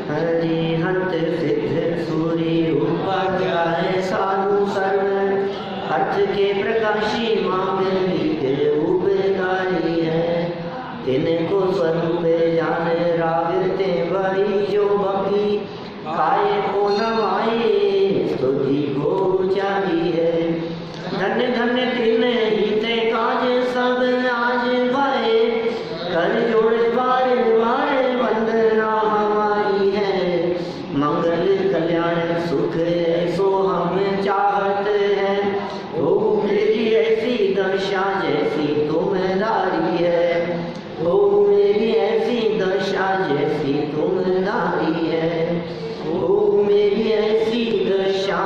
हरिहंत सिद्ध सूर्य उपाध्याय साधु सर्व अर्थ के प्रकाशी मांगलिक उपकारी है। तिनको स्वरूप जान रागते बड़ी जो भक्ति खाए को नवाए स्तुति को ऊंचाई है। धन्य धन्य तिन हिते काज सब आज भाए कर जोड़ बार बार वंदना हमारी है। मंगल कल्याण सुख ऐसो हम चाहत है। ओ मेरी ऐसी दशा जैसी तुम्हारी है। ओ मेरी ऐसी दशा जैसी तुम्हारी है। ओ मेरी ऐसी दशा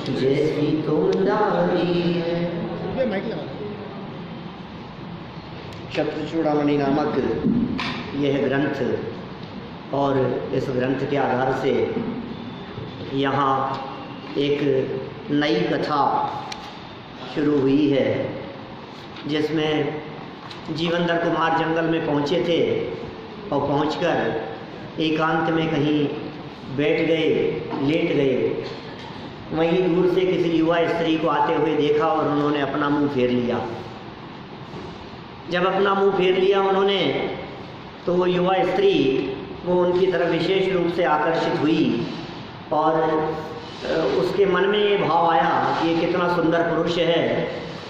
जैसी तुम्हारी है। शब्दचूड़ामणि नामक यह ग्रंथ और इस ग्रंथ के आधार से यहाँ एक नई कथा शुरू हुई है, जिसमें जीवनधर कुमार जंगल में पहुँचे थे और पहुंचकर एकांत में कहीं बैठ गए, लेट गए। वहीं दूर से किसी युवा स्त्री को आते हुए देखा और उन्होंने अपना मुंह फेर लिया। जब अपना मुंह फेर लिया उन्होंने, तो वो युवा स्त्री वो उनकी तरफ विशेष रूप से आकर्षित हुई और उसके मन में ये भाव आया कि ये कितना सुंदर पुरुष है।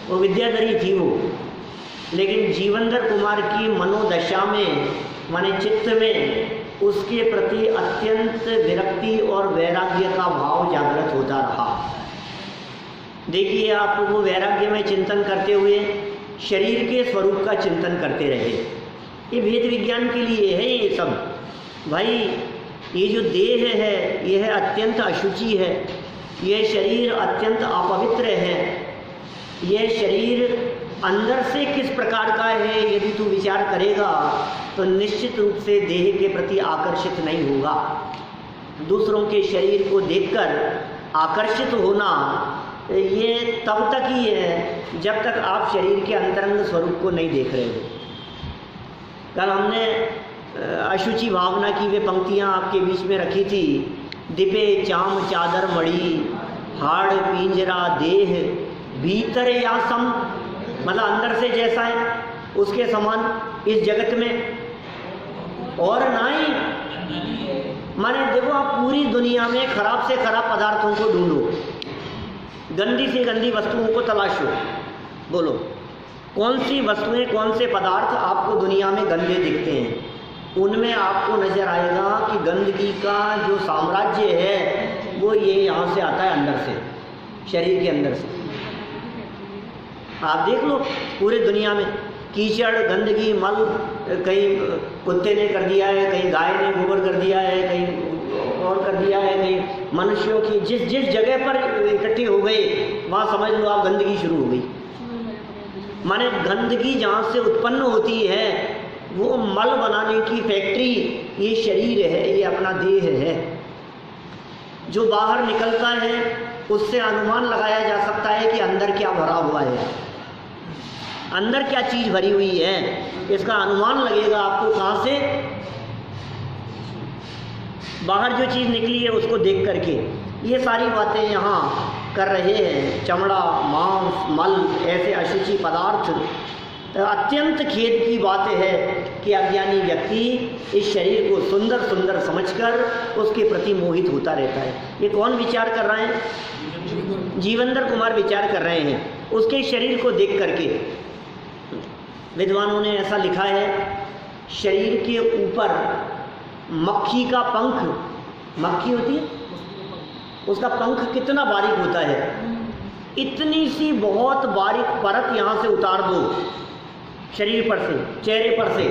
वो विद्याधरी थी वो, लेकिन जीवनधर कुमार की मनोदशा में, माने चित्त में उसके प्रति अत्यंत विरक्ति और वैराग्य का भाव जागृत होता रहा। देखिए, आप वो वैराग्य में चिंतन करते हुए शरीर के स्वरूप का चिंतन करते रहे। ये वेद विज्ञान के लिए है ये सब। भाई, ये जो देह है यह अत्यंत अशुचि है, यह शरीर अत्यंत अपवित्र है। यह शरीर अंदर से किस प्रकार का है यदि तू विचार करेगा तो निश्चित रूप से देह के प्रति आकर्षित नहीं होगा। दूसरों के शरीर को देखकर आकर्षित होना ये तब तक ही है जब तक आप शरीर के अंतरंग स्वरूप को नहीं देख रहे हो। कल हमने अशुचि भावना की वे पंक्तियाँ आपके बीच में रखी थी। दिपे चाम चादर मड़ी, हाड़ पिंजरा देह, भीतर या सम, मतलब अंदर से जैसा है उसके समान इस जगत में और नहीं। माने देखो, आप पूरी दुनिया में खराब से खराब पदार्थों को ढूंढो, गंदी से गंदी वस्तुओं को तलाशो। बोलो, कौन सी वस्तुएं, कौन से पदार्थ आपको दुनिया में गंदे दिखते हैं? उनमें आपको नजर आएगा कि गंदगी का जो साम्राज्य है वो ये यहाँ से आता है, अंदर से, शरीर के अंदर से। आप देख लो पूरे दुनिया में कीचड़, गंदगी, मल, कहीं कुत्ते ने कर दिया है, कहीं गाय ने गोबर कर दिया है, कहीं और कर दिया है, कहीं मनुष्यों की जिस जिस जगह पर इकट्ठी हो गई वहाँ समझ लो आप गंदगी शुरू हो गई। माने गंदगी जहाँ से उत्पन्न होती है वो मल बनाने की फैक्ट्री ये शरीर है, ये अपना देह है। जो बाहर निकलता है उससे अनुमान लगाया जा सकता है कि अंदर क्या भरा हुआ है, अंदर क्या चीज़ भरी हुई है। इसका अनुमान लगेगा आपको कहाँ से, बाहर जो चीज़ निकली है उसको देख करके। ये सारी बातें यहाँ कर रहे हैं। चमड़ा, मांस, मल, ऐसे अशुचि पदार्थ। अत्यंत खेद की बात है कि अज्ञानी व्यक्ति इस शरीर को सुंदर सुंदर समझकर उसके प्रति मोहित होता रहता है। ये कौन विचार कर रहे हैं? जीवनधर कुमार विचार कर रहे हैं उसके शरीर को देख करके। विद्वानों ने ऐसा लिखा है, शरीर के ऊपर मक्खी का पंख, मक्खी होती है, उसका पंख कितना बारीक होता है। इतनी सी बहुत बारीक परत यहाँ से उतार दो शरीर पर से, चेहरे पर से,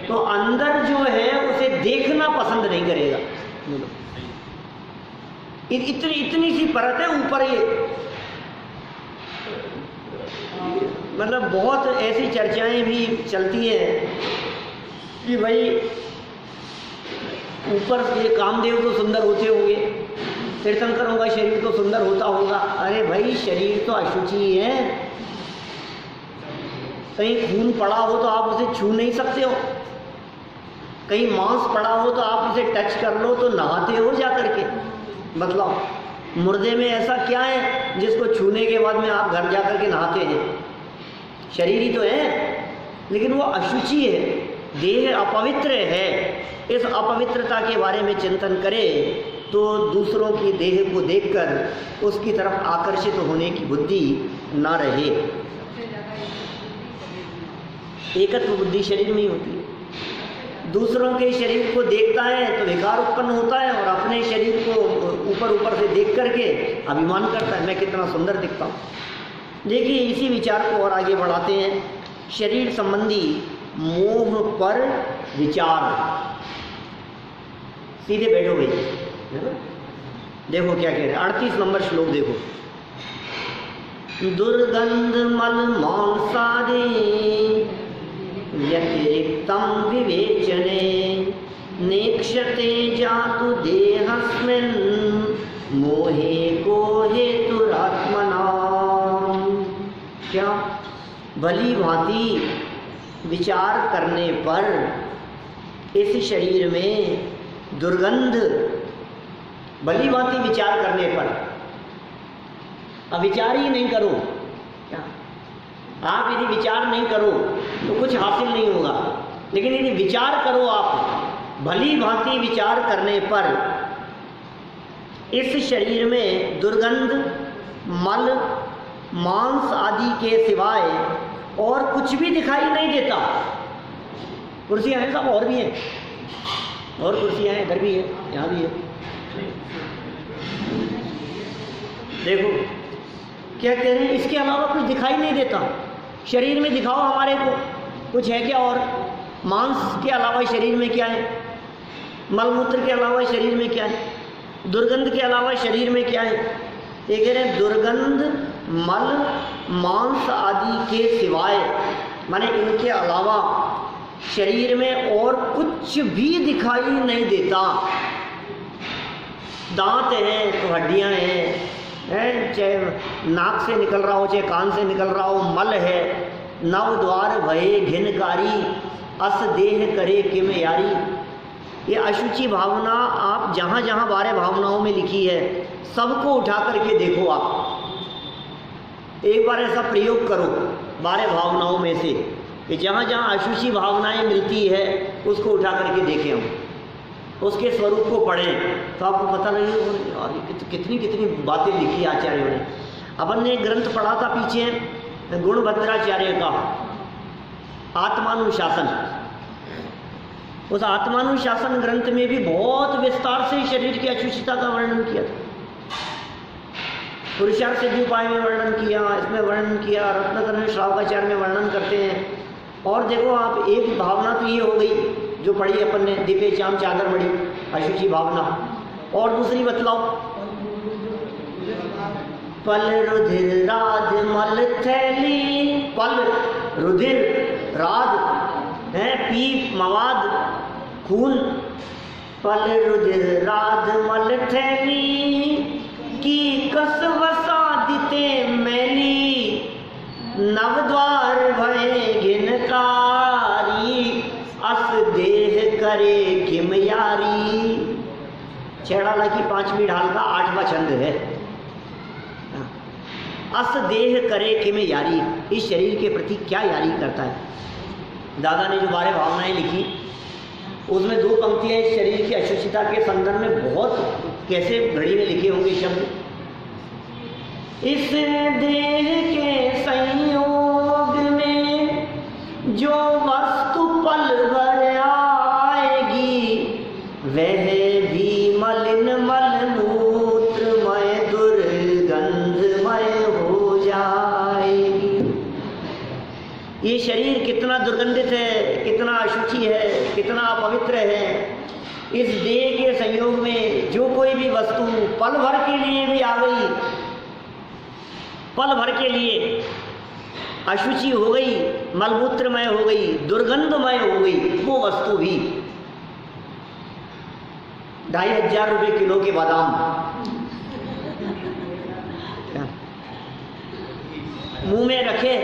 तो अंदर जो है उसे देखना पसंद नहीं करेगा। इतनी सी परत है ऊपर। ये मतलब बहुत ऐसी चर्चाएं भी चलती हैं कि भाई ऊपर ये कामदेव तो सुंदर होते होंगे, तीर्थंकरों का शरीर तो सुंदर होता होगा। अरे भाई, शरीर तो अशुचि है। कहीं खून पड़ा हो तो आप उसे छू नहीं सकते हो, कहीं मांस पड़ा हो तो आप उसे टच कर लो तो नहाते हो जा करके। मतलब मुर्दे में ऐसा क्या है जिसको छूने के बाद में आप घर जा करके नहाते हैं? शरीर ही तो है, लेकिन वो अशुचि है, देह अपवित्र है। इस अपवित्रता के बारे में चिंतन करें तो दूसरों की देह को देखकर उसकी तरफ आकर्षित होने की बुद्धि ना रहे। एकत्व बुद्धि शरीर में ही होती है। दूसरों के शरीर को देखता है तो विकार उत्पन्न होता है और अपने शरीर को ऊपर ऊपर से देख करके अभिमान करता है, मैं कितना सुंदर दिखता हूँ। देखिए, इसी विचार को और आगे बढ़ाते हैं। शरीर संबंधी मोह पर विचार। सीधे बैठो भाई, है ना? देखो क्या कह रहे हैं, 38 नंबर श्लोक देखो। दुर्गंध मल मांसादि व्यतिरिक्तम विवेचने नेक्षते जातु देहस्मिन् मोहे को हेतुरात्मना। क्या? भली भांति विचार करने पर इस शरीर में दुर्गंध, भली भांति विचार करने पर, अब विचार ही नहीं करो, क्या आप यदि विचार नहीं करो तो कुछ हासिल नहीं होगा, लेकिन यदि विचार करो आप, भली भांति विचार करने पर इस शरीर में दुर्गंध, मल, मांस आदि के सिवाय और कुछ भी दिखाई नहीं देता। कुर्सियां हैं सब, और भी हैं, और कुर्सियां हैं, इधर भी है, यहाँ भी है। देखो क्या कह रहे हैं, इसके अलावा कुछ दिखाई नहीं देता। शरीर में दिखाओ हमारे को, कुछ है क्या? और मांस के अलावा शरीर में क्या है? मलमूत्र के अलावा शरीर में क्या है? दुर्गंध के अलावा शरीर में क्या है? ये कह रहे हैं दुर्गंध, मल, मांस आदि के सिवाय, माने इनके अलावा शरीर में और कुछ भी दिखाई नहीं देता। दांत हैं तो हड्डियां हैं, चाहे नाक से निकल रहा हो चाहे कान से निकल रहा हो, मल है, नव द्वार भये घिनकारी, अस देह करे किम यारी। ये अशुचि भावना आप जहाँ जहाँ 12 भावनाओं में लिखी है सबको उठा करके देखो। आप एक बार ऐसा प्रयोग करो 12 भावनाओं में से कि जहाँ जहाँ अशुचि भावनाएं मिलती है उसको उठा करके देखें, हम उसके स्वरूप को पढ़ें तो आपको पता लगेगा यार कितनी कितनी बातें लिखी आचार्यों ने। अपन ने एक ग्रंथ पढ़ा था पीछे गुणभद्राचार्य का आत्मानुशासन। उस आत्मानुशासन ग्रंथ में भी बहुत विस्तार से शरीर की अशुचिता का वर्णन किया था। पुरुषार्थ सिद्धि उपाय में वर्णन किया, इसमें वर्णन किया, रत्नकरण श्रावकाचार्य में वर्णन करते हैं। और देखो आप, एक भावना तो ये हो गई जो पढ़ी अपन ने, दीपे चाम चादर बड़ी, अशुचि भावना। और दूसरी बतलाओ, पल रुधिर राध मल थैली, पल रुधिर राध है, पीप मवाद खून, पल रुधिर राध मल थैली की कस वसा दिते मैली, नवद्वार भय घिनकारी, अस देह करे किम यारी। छेड़ाला की 5वीं ढाल का 8वां छंद है। अस देह करे किम यारी, इस शरीर के प्रति क्या यारी करता है। दादा ने जो 12 भावनाएं लिखी उसमें 2 पंक्तियां इस शरीर की अशुचिता के संदर्भ में बहुत कैसे घड़ी में लिखे होंगे शब्द। इस देह के संयोग में जो वस्तु पल भर आएगी, वह भी मलिन मलमूत्रमय दुर्गंधमय हो जाएगी। ये शरीर कितना दुर्गंधित है, कितना अशुचि है, कितना अपवित्र है। इस देह के संयोग में जो कोई भी वस्तु पल भर के लिए भी आ गई, पल भर के लिए अशुचि हो गई, मलमूत्रमय हो गई, दुर्गंधमय हो गई, वो वस्तु भी 2500 रुपये किलो के बादाम मुंह में रखे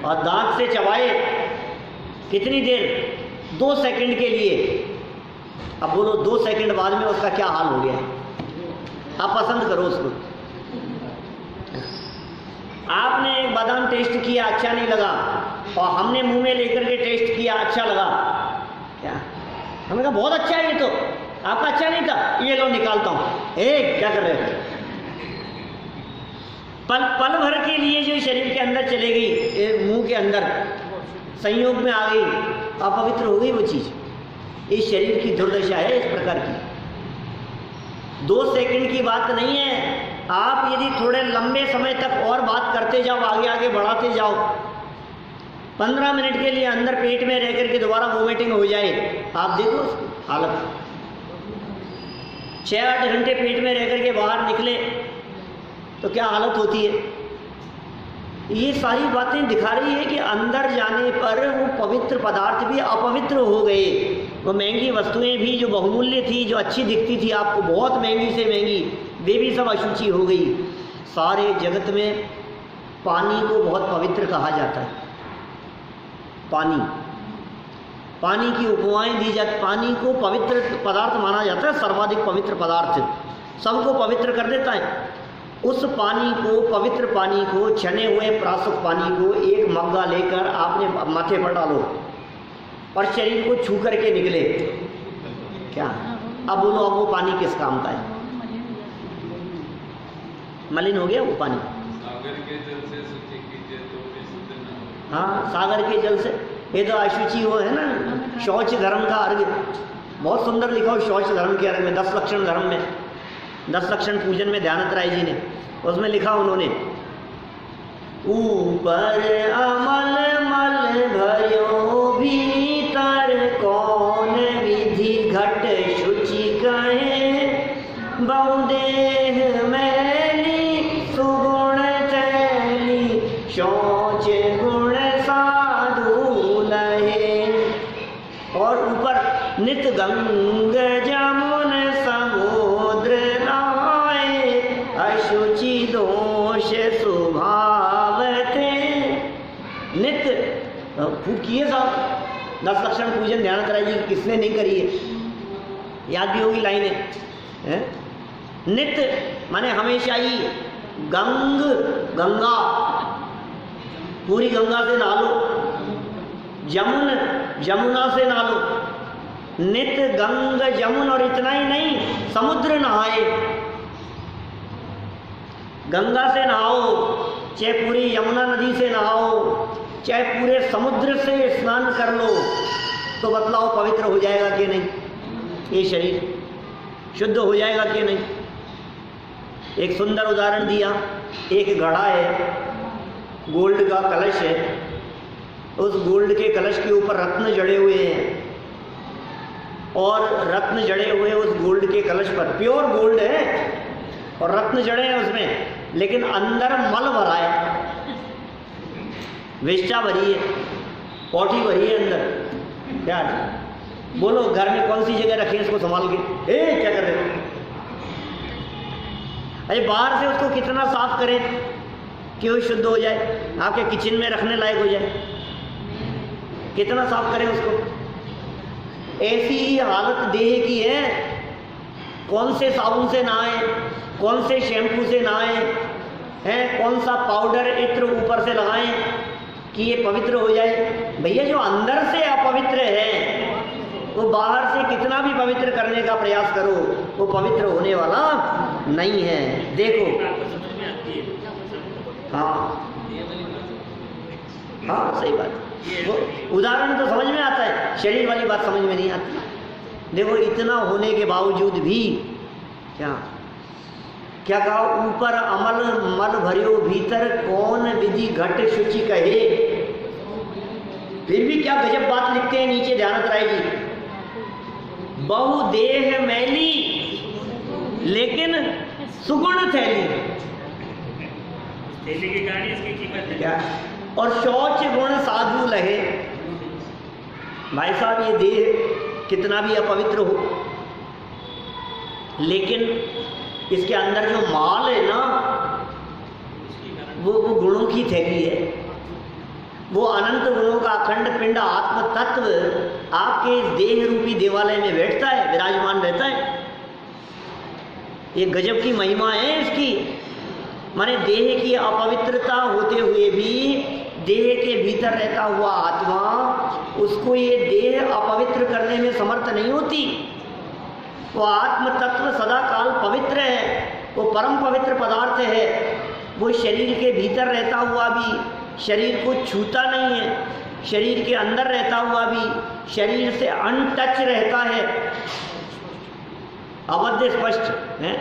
और दांत से चबाए, कितनी देर 2 सेकंड के लिए। अब बोलो 2 सेकंड बाद में उसका क्या हाल हो गया? आप पसंद करो उसको। आपने एक बादाम टेस्ट किया, अच्छा नहीं लगा, और हमने मुंह में लेकर के टेस्ट किया, अच्छा लगा। क्या हमने कहा बहुत अच्छा है ये तो, आपका अच्छा नहीं था, ये लो निकालता हूँ। क्या कर रहे हो? पल भर के लिए जो शरीर के अंदर चले गई, मुंह के अंदर संयोग में आ गई, अपवित्र हो गई वो चीज़। इस शरीर की दुर्दशा है इस प्रकार की। 2 सेकंड की बात नहीं है। आप यदि थोड़े लंबे समय तक और बात करते जाओ, आगे आगे बढ़ाते जाओ, 15 मिनट के लिए अंदर पेट में रह करके दोबारा वोमिटिंग हो जाए, आप देखो हालत। 6-8 घंटे पेट में रह करके बाहर निकले तो क्या हालत होती है। ये सारी बातें दिखा रही है कि अंदर जाने पर वो पवित्र पदार्थ भी अपवित्र हो गए। वो महंगी वस्तुएं भी जो बहुमूल्य थी, जो अच्छी दिखती थी आपको, बहुत महंगी से महंगी, वे भी सब अशुचि हो गई। सारे जगत में पानी को बहुत पवित्र कहा जाता है। पानी की उपमाएं दी जाती। पानी को पवित्र पदार्थ माना जाता है, सर्वाधिक पवित्र पदार्थ, सबको पवित्र कर देता है। उस पानी को, पवित्र पानी को, छने हुए प्राशुद्ध पानी को एक मग्गा लेकर आपने माथे पर डालो और शरीर को छू करके निकले, क्या अब बोलो, अब वो पानी किस काम का है? मलिन हो गया वो पानी। सागर के जल से शुचि कीजिए तो भी शुद्ध न हो। हाँ, सागर के जल से, ये तो अशुचि हो है ना। शौच धर्म का अर्घ, बहुत सुंदर लिखा हो शौच धर्म के अर्घ में, 10 लक्षण धर्म में, 10 लक्षण पूजन में ध्यानत राय जी ने, उसमें लिखा उन्होंने, ऊपर अमल मल भयो भीतर कौन विधि घट शुचि कहे, बहुदेह मैली सुगुण तैली शौच गुण साधु लहे। और ऊपर नित गंग जमुन समुद्र नहाए, अशुचि दोष स्वभाव थे। नित खूब किए साहब 10 लक्षण पूजन ध्यान कराई जी, किसने नहीं करी है? याद भी होगी लाइनें हैं? नित माने हमेशा ही, गंगा पूरी गंगा से नहा लो, जमुना से नहा लो, नित गंग जमुन। और इतना ही नहीं, समुद्र नहाए, गंगा से नहाओ, चाहे पूरी यमुना नदी से नहाओ, चाहे पूरे समुद्र से स्नान कर लो, तो बतलाओ पवित्र हो जाएगा कि नहीं? ये शरीर शुद्ध हो जाएगा कि नहीं? एक सुंदर उदाहरण दिया। एक घड़ा है, गोल्ड का कलश है, उस गोल्ड के कलश के ऊपर रत्न जड़े हुए हैं, और रत्न जड़े हुए उस गोल्ड के कलश पर, प्योर गोल्ड है और रत्न जड़े हैं उसमें, लेकिन अंदर मल भरा है, वेश्या भरी है, पौठी भरी है अंदर। क्या बोलो, घर में कौन सी जगह रखें इसको संभाल के? क्या कर रहे हो? अरे बाहर से उसको कितना साफ करें कि वो शुद्ध हो जाए, आपके किचन में रखने लायक हो जाए, कितना साफ करें उसको? ऐसी ही हालत देह की है। कौन से साबुन से नहाए, कौन से शैम्पू से नहाए हैं, कौन सा पाउडर इत्र ऊपर से लगाएं कि ये पवित्र हो जाए? भैया जो अंदर से अपवित्र है वो बाहर से कितना भी पवित्र करने का प्रयास करो, वो पवित्र होने वाला नहीं है। देखो, हाँ सही बात, वो उदाहरण तो समझ में आता है, शरीर वाली बात समझ में नहीं आती। देखो, इतना होने के बावजूद भी क्या कहा? ऊपर अमल मल भरियो भीतर कौन विधि घट शुचि कहे। फिर भी क्या गजब बात लिखते हैं नीचे ध्यानत राय जी, बहु देह मैली लेकिन सुगुण थैली। थैली की गाड़ी इसकी कीमत है क्या? और शौच गुण साधु लहे। भाई साहब, ये देह कितना भी अपवित्र हो, लेकिन इसके अंदर जो माल है ना, वो गुणों की थैली है। वो अनंत गुणों का अखंड पिंड आत्म तत्व आपके इस देह रूपी देवालय में बैठता है, विराजमान रहता है। ये गजब की महिमा है इसकी। माने देह की अपवित्रता होते हुए भी देह के भीतर रहता हुआ आत्मा, उसको ये देह अपवित्र करने में समर्थ नहीं होती। वो आत्म तत्व सदा काल पवित्र है, वो परम पवित्र पदार्थ है। वो शरीर के भीतर रहता हुआ भी शरीर को छूता नहीं है, शरीर के अंदर रहता हुआ भी शरीर से अनटच रहता है। अवध्य स्पष्ट है,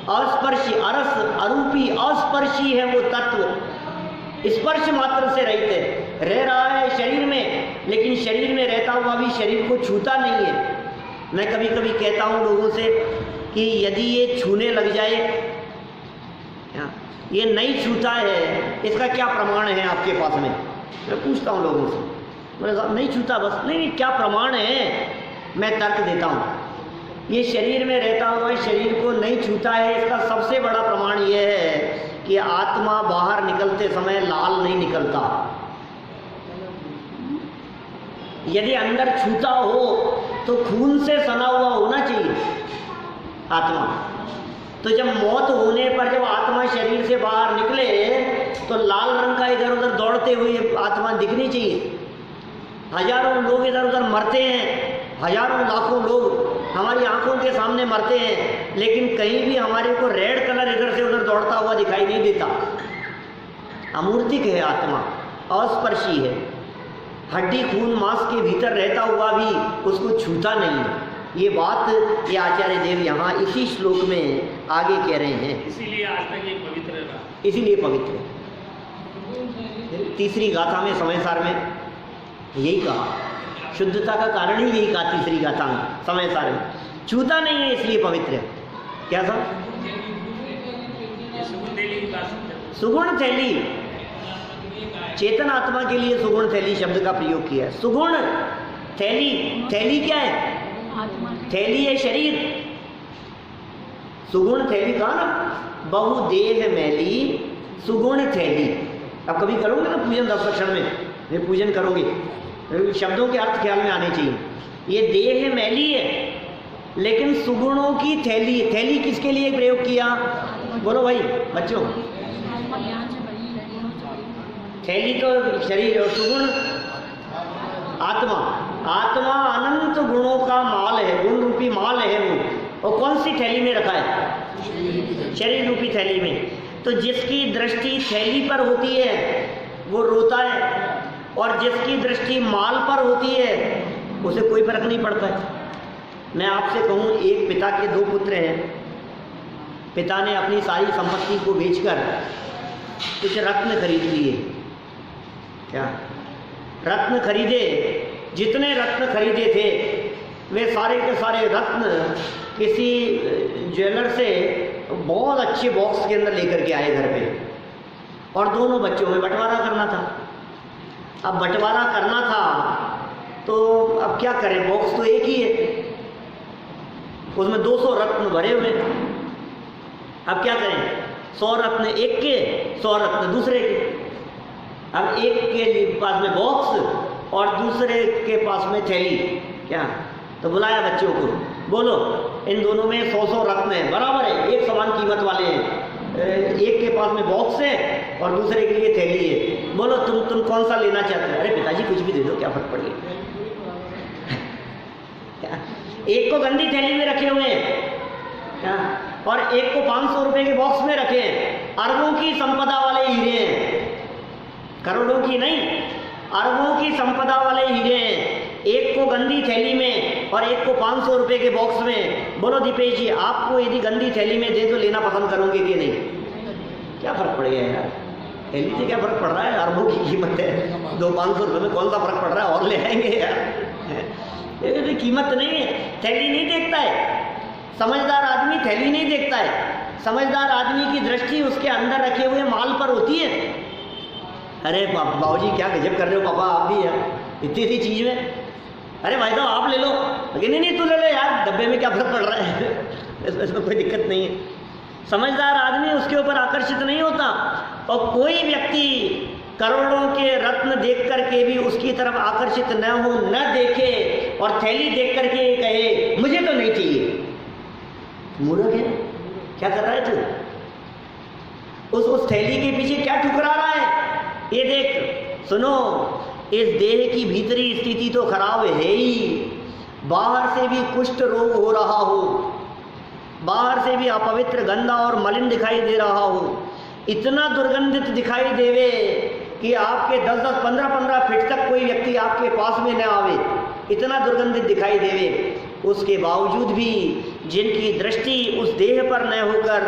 अस्पर्शी, अरस अरूपी अस्पर्शी है वो तत्व, स्पर्श मात्र से रहित है, रह रहा है शरीर में, लेकिन शरीर में रहता हुआ भी शरीर को छूता नहीं है। मैं कभी कभी कहता हूँ लोगों से कि यदि ये छूने लग जाए, ये नहीं छूता है, इसका क्या प्रमाण है आपके पास में? मैं पूछता हूँ लोगों से, बोले साहब नहीं छूता, बस नहीं क्या प्रमाण है? मैं तर्क देता हूँ, ये शरीर में रहता हुआ शरीर को नहीं छूता है, इसका सबसे बड़ा प्रमाण यह है कि आत्मा बाहर निकलते समय लाल नहीं निकलता। यदि अंदर छूता हो तो खून से सना हुआ होना चाहिए आत्मा। तो जब मौत होने पर जब आत्मा शरीर से बाहर निकले तो लाल रंग का इधर उधर दौड़ते हुए आत्मा दिखनी चाहिए। हजारों लोग इधर उधर मरते हैं, हजारों लाखों लोग हमारी आंखों के सामने मरते हैं, लेकिन कहीं भी हमारे को रेड कलर इधर से उधर दौड़ता हुआ दिखाई नहीं देता। अमूर्तिक है आत्मा, अस्पर्शी है, हड्डी खून मांस के भीतर रहता हुआ भी उसको छूता नहीं है। ये बात ये आचार्य देव यहाँ इसी श्लोक में आगे कह रहे हैं। इसीलिए आज तक ये पवित्र रहा, इसीलिए पवित्र है। तीसरी गाथा में समयसार में यही कहा, शुद्धता का कारण ही यही कहा तीसरी गाथा में समयसार में, छूता नहीं है इसलिए पवित्र है। क्या था? सुगुण थैली, चेतन आत्मा के लिए सुगुण थैली शब्द का प्रयोग किया है। सुगुण थैली, थैली क्या है? थैली है शरीर। सुगुण थैली कहा ना, बहुदेह मैली सुगुण थैली। अब कभी करोगे ना पूजन 10 लक्षण में, ये पूजन करोगे, शब्दों के अर्थ ख्याल में आने चाहिए। ये देह मैली है लेकिन सुगुणों की थैली। थैली किसके लिए प्रयोग किया? बोलो भाई बच्चों। थैली तो शरीर और सुगुण आत्मा। आत्मा अनंत गुणों का माल है, गुण रूपी माल है वो। और कौन सी थैली में रखा है? शरीर रूपी थैली में। तो जिसकी दृष्टि थैली पर होती है वो रोता है, और जिसकी दृष्टि माल पर होती है उसे कोई फर्क नहीं पड़ता है। मैं आपसे कहूँ, एक पिता के 2 पुत्र हैं। पिता ने अपनी सारी संपत्ति को बेचकर कुछ रत्न खरीद लिए। क्या रत्न खरीदे? जितने रत्न खरीदे थे वे सारे के सारे रत्न किसी ज्वेलर से बहुत अच्छे बॉक्स के अंदर लेकर के आए घर पे, और दोनों बच्चों में बंटवारा करना था। अब बंटवारा करना था तो अब क्या करें, बॉक्स तो एक ही है, उसमें 200 रत्न भरे हुए। अब क्या करें, 100 रत्न एक के, 100 रत्न दूसरे के। अब एक के पास में बॉक्स और दूसरे के पास में थैली। क्या? तो बुलाया बच्चों को, बोलो इन दोनों में 100 रत्न है, बराबर है, एक समान कीमत वाले हैं। एक के पास में बॉक्स है और दूसरे के लिए थैली है। बोलो तुम कौन सा लेना चाहते हो? अरे पिताजी कुछ भी दे दो, क्या फर्क पड़ेगा। एक को गंदी थैली में रखे हुए हैं क्या, और एक को 500 रुपए के बॉक्स में रखे हैं। अरबों की संपदा वाले हीरे हैं, करोड़ों की नहीं, अरबों की संपदा वाले हीरे हैं। एक को गंदी थैली में और एक को 500 रुपए के बॉक्स में। बोलो दीपेश जी, आपको यदि गंदी थैली में दे तो लेना पसंद करोगे कि नहीं? क्या फर्क पड़ेगा यार, थैली से क्या फर्क पड़ रहा है? अरबों की कीमत है, 200-500 रुपये में कौन सा फर्क पड़ रहा है, और ले आएंगे यार। ये कीमत नहीं है, थैली नहीं देखता है। समझदार आदमी थैली नहीं देखता है, समझदार आदमी की दृष्टि उसके अंदर रखे हुए माल पर होती है। अरे बाबूजी क्या गजब कर रहे हो पापा, आप भी यार इतनी सी चीज़ में। अरे भाई साहब आप ले लो, लेकिन नहीं तू ले लो यार, डब्बे में क्या फर्क पड़ रहा है, इसमें कोई दिक्कत नहीं है। समझदार आदमी उसके ऊपर आकर्षित नहीं होता। और कोई व्यक्ति करोड़ों के रत्न देख करके भी उसकी तरफ आकर्षित न हो, न देखे और थैली देख करके कहे मुझे तो नहीं चाहिए, मूर्ख है। क्या कर रहा है तू? उस थैली के पीछे क्या ठुकरा रहा है? ये देख, सुनो, इस देह की भीतरी स्थिति तो खराब है ही, बाहर से भी कुष्ठ रोग हो रहा हो, बाहर से भी अपवित्र, गंदा और मलिन दिखाई दे रहा हो, इतना दुर्गंधित दिखाई देवे कि आपके 10-10, 15-15 फीट तक कोई व्यक्ति आपके पास में न आवे, इतना दुर्गंधित दिखाई देवे। उसके बावजूद भी जिनकी दृष्टि उस देह पर न होकर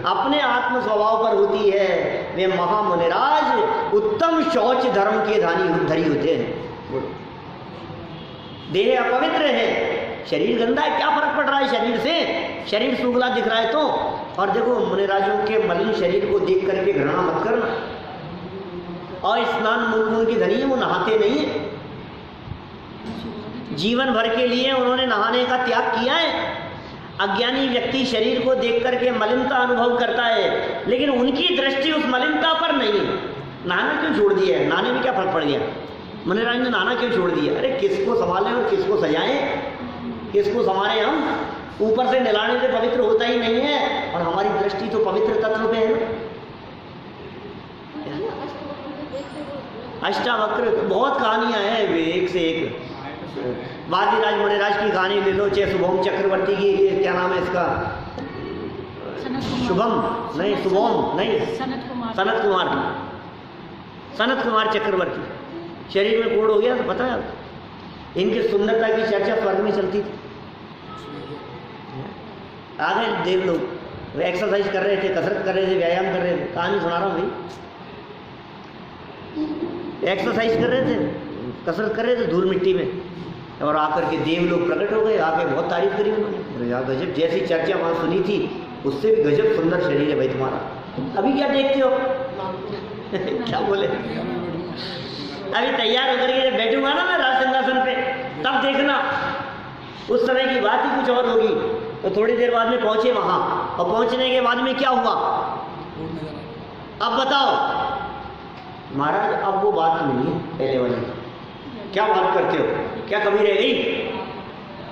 अपने आत्म स्वभाव पर होती है, वे महामुनिराज उत्तम शौच धर्म के धरी होते हैं। देह अपवित्र है, शरीर गंदा है, क्या फर्क पड़ रहा है शरीर से? शरीर सुगला दिख रहा है तो। और देखो, मुनिराजों के मलिन शरीर को देख करके घृणा मत करना। और स्नान मूल की धनी है, वो नहाते नहीं है, जीवन भर के लिए उन्होंने नहाने का त्याग किया है। अज्ञानी व्यक्ति शरीर को देख करके मलिनता अनुभव करता है, लेकिन उनकी दृष्टि उस मलिनता पर नहीं है। नहाना क्यों छोड़ दिया है? नहाने में क्या फर्क पड़ गया? मुनिराज ने नहाना क्यों छोड़ दिया? अरे किसको संभालें और किसको सजाएं, किसको संभालें हम? ऊपर से नहलाने से पवित्र होता ही नहीं है, और हमारी दृष्टि तो पवित्र तत्व पे है। अष्टावक्र बहुत कहानियां हैं, वे एक से एक। वादिराज मुनिराज की कहानी ले लो, चाहे शुभम चक्रवर्ती की, ये क्या नाम है इसका, शुभम नहीं, शुभम नहीं, सनत कुमार चक्रवर्ती, शरीर में कोड़ हो गया तो पता है, इनकी सुंदरता की चर्चा स्वर्ग में चलती थी। आगे देख लो, वे एक्सरसाइज कर रहे थे, कसरत कर रहे थे, व्यायाम कर रहे थे, कहानी सुना रहा हूँ भाई। एक्सरसाइज कर रहे थे, कसरत कर रहे थे धूल मिट्टी में, और आकर के देव लोग प्रकट हो गए, आके बहुत तारीफ करी उन्होंने। यार गजब, जैसी चर्चा वहाँ सुनी थी उससे भी गजब सुंदर शरीर है भाई तुम्हारा। अभी क्या देखते हो? क्या बोले? अभी तैयार होकर के बैठूंगा ना मैं राज सिंहासन पे, तब देखना, उस समय की बात ही कुछ और होगी। तो थोड़ी देर बाद में पहुंचे वहां, और पहुंचने के बाद में क्या हुआ अब बताओ महाराज? अब वो बात नहीं है पहले वाली। क्या बात करते हो? क्या कमी रह गई?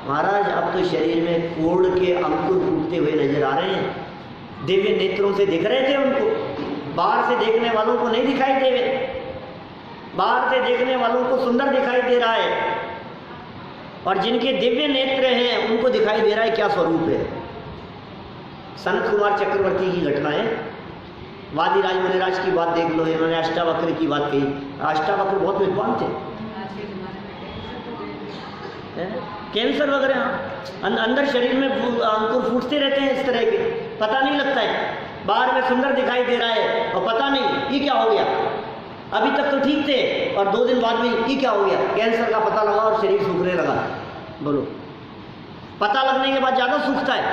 महाराज अब तो शरीर में कोढ़ के अंकुर फूटते हुए नजर आ रहे हैं, दिव्य नेत्रों से दिख रहे थे उनको, बाहर से देखने वालों को नहीं दिखाई दे रहे, बाहर से देखने वालों को सुंदर दिखाई दे रहा है, और जिनके दिव्य नेत्र हैं उनको दिखाई दे रहा है क्या स्वरूप है। सनत कुमार चक्रवर्ती की घटना है। वादिराज मुनिराज की बात देख लो, इन्होंने अष्टावक्र की बात कही। अष्टावक्र बहुत विद्वान थे, कैंसर वगैरह अंदर शरीर में अंकुर फूटते रहते हैं इस तरह के, पता नहीं लगता है, बाहर में सुंदर दिखाई दे रहा है और पता नहीं ये क्या हो गया। अभी तक तो ठीक थे और 2 दिन बाद में ये क्या हो गया, कैंसर का पता लगा और शरीर सूखने लगा। बोलो, पता लगने के बाद ज़्यादा सूखता है,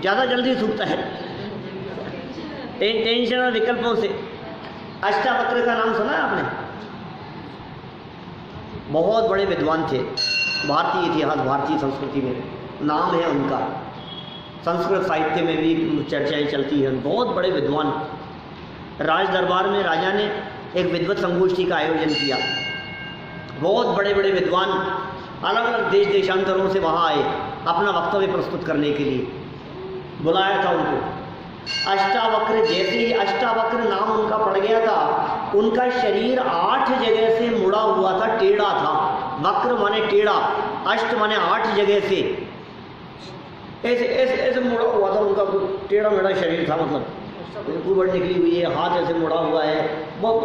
ज़्यादा जल्दी सूखता है, टेंशन और विकल्पों से। अष्टावक्र का नाम सुना है आपने? बहुत बड़े विद्वान थे, भारतीय इतिहास, भारतीय संस्कृति में नाम है उनका, संस्कृत साहित्य में भी चर्चाएं चलती हैं। बहुत बड़े विद्वान। राज दरबार में राजा ने एक विद्वत संगोष्ठी का आयोजन किया। बहुत बड़े बड़े विद्वान अलग अलग देश देशांतरों से वहाँ आए अपना वक्तव्य प्रस्तुत करने के लिए, बुलाया था उनको। अष्टावक्र, जैसे ही अष्टावक्र नाम उनका पड़ गया था, उनका शरीर 8 जगह से मुड़ा हुआ था, टेढ़ा था। वक्र माने टेढ़ा, अष्ट माने 8 जगह से ऐसे ऐसे ऐसे मुड़ा हुआ था उनका, टेढ़ा मेढ़ा शरीर था, मतलब कुबड़ निकली हुई है, हाथ ऐसे मुड़ा हुआ है, बहुत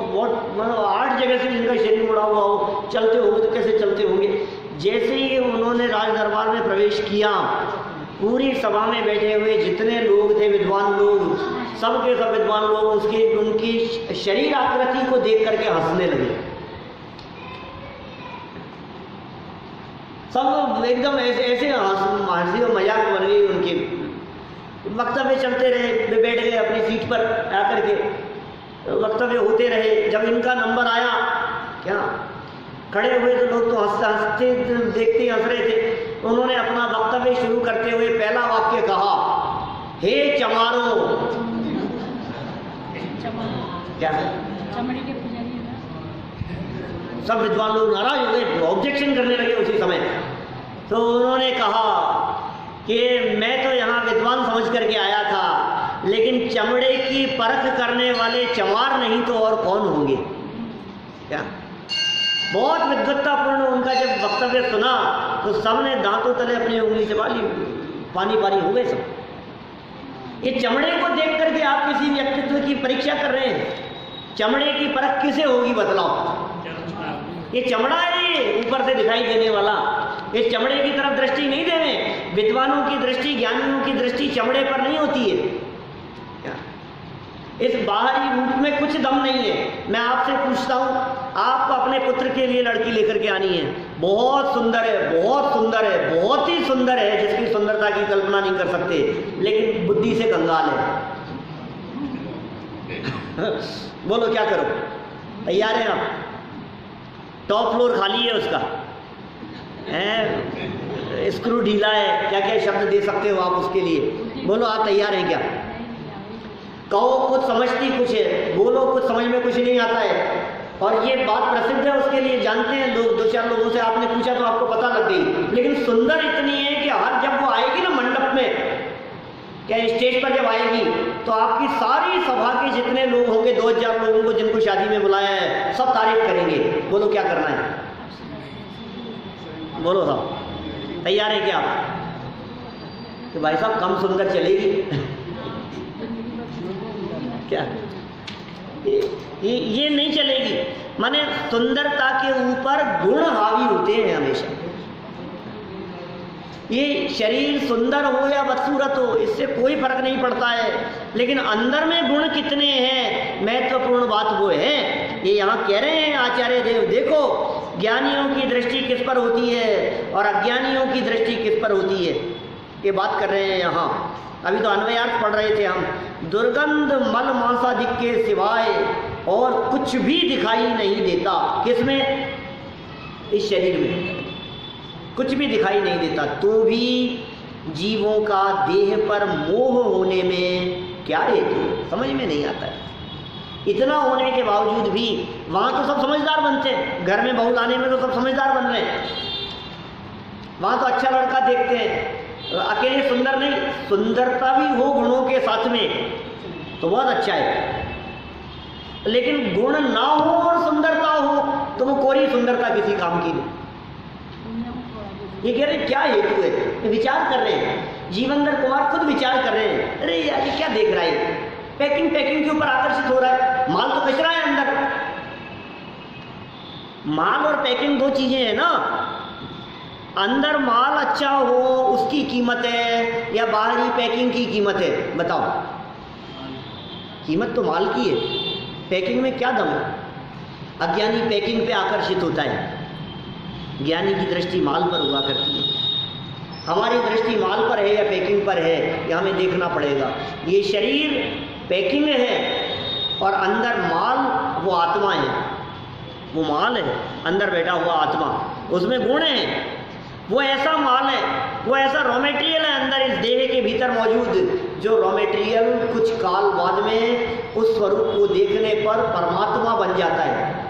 मतलब 8 जगह से जिनका शरीर मुड़ा हुआ हो, चलते होंगे तो कैसे चलते होंगे। जैसे ही उन्होंने राज दरबार में प्रवेश किया, पूरी सभा में बैठे हुए जितने लोग थे, विद्वान लोग, सब के सब विद्वान लोग उसकी उनकी शरीर आकृति को देख करके हंसने लगे। सब एकदम ऐसे ऐसे हंसी और मजाक बन गई उनकी। वक्तव्य चलते रहे, वे बैठ गए अपनी सीट पर आकर के, वक्तव्य होते रहे। जब इनका नंबर आया, क्या खड़े हुए तो लोग तो हंसते देखते हंस रहे थे। उन्होंने अपना वक्तव्य शुरू करते हुए पहला वाक्य कहा, हे चमारों। क्या? चमड़ी के पुजारी। सब विद्वान लोग नाराज हो गए, ऑब्जेक्शन करने लगे उसी समय। तो उन्होंने कहा कि मैं तो यहाँ विद्वान समझ करके आया था, लेकिन चमड़े की परख करने वाले चमार नहीं तो और कौन होंगे। क्या बहुत विद्वत्तापूर्ण उनका जब वक्तव्य सुना तो सबने दांतों तले अपनी उंगली चबा ली, पानी पानी हो गए सब। ये चमड़े को देख करके आप किसी व्यक्तित्व की परीक्षा कर रहे हैं। चमड़े की परख किसे होगी बतलाओ। ये चमड़ा है, ये ऊपर से दिखाई देने वाला, इस चमड़े की तरफ दृष्टि नहीं देवे। विद्वानों की दृष्टि, ज्ञानियों की दृष्टि चमड़े पर नहीं होती है। इस बाहरी रूप में कुछ दम नहीं है। मैं आपसे पूछता हूँ, आपको अपने पुत्र के लिए लड़की लेकर के आनी है, बहुत सुंदर है, बहुत सुंदर है, बहुत ही सुंदर है, जिसकी सुंदरता की कल्पना नहीं कर सकते, लेकिन बुद्धि से कंगाल है। बोलो क्या करो, तैयार हैं आप? टॉप फ्लोर खाली है उसका, स्क्रू ढीला है, क्या क्या शब्द दे सकते हो आप उसके लिए। बोलो आप तैयार हैं क्या? कहो कुछ समझती कुछ है, बोलो कुछ समझ में कुछ नहीं आता है। और ये बात प्रसिद्ध है उसके लिए, जानते हैं लोग, दो चार लोगों से आपने पूछा तो आपको पता लग गई। लेकिन सुंदर इतनी है कि हर जब वो आएगी ना मंडप में, क्या स्टेज पर जब आएगी तो आपकी सारी सभा के जितने लोग होंगे, 2000 लोगों को जिनको शादी में बुलाया है, सब तारीफ करेंगे। बोलो क्या करना है? बोलो साहब, तैयार है क्या आप? तो भाई साहब कम सुंदर चलेगी क्या? ये नहीं चलेगी। माने सुंदरता के ऊपर गुण हावी होते हैं हमेशा। ये शरीर सुंदर हो या बदसूरत हो, इससे कोई फर्क नहीं पड़ता है, लेकिन अंदर में गुण कितने हैं, महत्वपूर्ण बात वो है। ये यहाँ कह रहे हैं आचार्य देव, देखो ज्ञानियों की दृष्टि किस पर होती है और अज्ञानियों की दृष्टि किस पर होती है, ये बात कर रहे हैं यहाँ। अभी तो अन्वयार्थ पढ़ रहे थे हम। दुर्गंध मल मांसादिक के सिवाय और कुछ भी दिखाई नहीं देता। किसमें? इस शरीर में कुछ भी दिखाई नहीं देता, तो भी जीवों का देह पर मोह होने में क्या हेतु, समझ में नहीं आता है। इतना होने के बावजूद भी वहाँ तो सब समझदार बनते हैं, घर में बहू लाने में तो सब समझदार बन रहे हैं। वहाँ तो अच्छा लड़का देखते हैं, अकेले सुंदर नहीं, सुंदरता भी हो गुणों के साथ में तो बहुत अच्छा है। लेकिन गुण ना हो और सुंदरता हो तो वो कोई सुंदरता किसी काम की नहीं। ये कह रहे क्या हेतु है, विचार कर रहे हैं। जीवनधर कुमार खुद विचार कर रहे हैं, अरे यार ये क्या देख रहा है, पैकिंग के ऊपर आकर्षित हो रहा है, माल तो कचरा है अंदर। माल और पैकिंग दो चीजें हैं ना। अंदर माल अच्छा हो उसकी कीमत है या बाहरी पैकिंग की कीमत है? बताओ। कीमत तो माल की है, पैकिंग में क्या दम है? अज्ञानी पैकिंग पे आकर्षित होता है, ज्ञानी की दृष्टि माल पर हुआ करती है। हमारी दृष्टि माल पर है या पैकिंग पर है, ये हमें देखना पड़ेगा। ये शरीर पैकिंग में है और अंदर माल वो आत्मा है, वो माल है, अंदर बैठा हुआ आत्मा, उसमें गुण है। वो ऐसा माल है, वो ऐसा रॉ मटेरियल है अंदर इस देह के भीतर मौजूद, जो रॉ मटेरियल कुछ काल बाद में उस स्वरूप को देखने पर परमात्मा बन जाता है।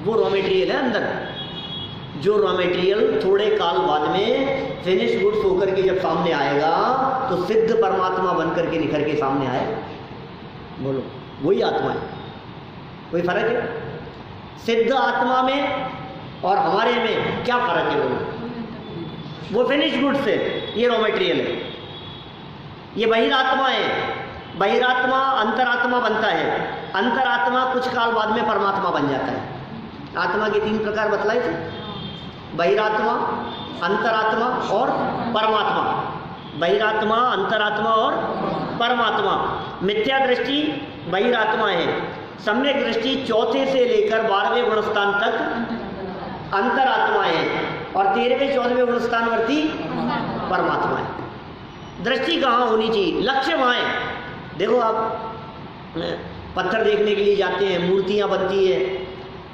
वो रॉ मटेरियल है अंदर, जो रॉ मटेरियल थोड़े काल बाद में फिनिश गुड्स होकर के जब सामने आएगा तो सिद्ध परमात्मा बन करके निखर के सामने आएगा। बोलो, वही आत्मा है। कोई फर्क है? सिद्ध आत्मा में और हमारे में क्या फर्क है? बोलो। वो फिनिश गुड्स है, ये रॉ मटेरियल है। ये बहिरात्मा है, बहिरात्मा अंतरात्मा बनता है, अंतरात्मा कुछ काल बाद में परमात्मा बन जाता है। आत्मा के 3 प्रकार बतलाए थे, बहिरात्मा, अंतरात्मा और परमात्मा। बहिरात्मा, अंतरात्मा और परमात्मा। मिथ्या दृष्टि बहिरात्मा है, सम्यक दृष्टि 4 से लेकर 12वें गुणस्थान तक अंतरात्मा है और 13वें 14वें गुणस्थानवर्ती परमात्मा है। दृष्टि कहाँ होनी चाहिए? लक्ष्य वहाँ है। देखो आप पत्थर देखने के लिए जाते हैं, मूर्तियाँ बनती है,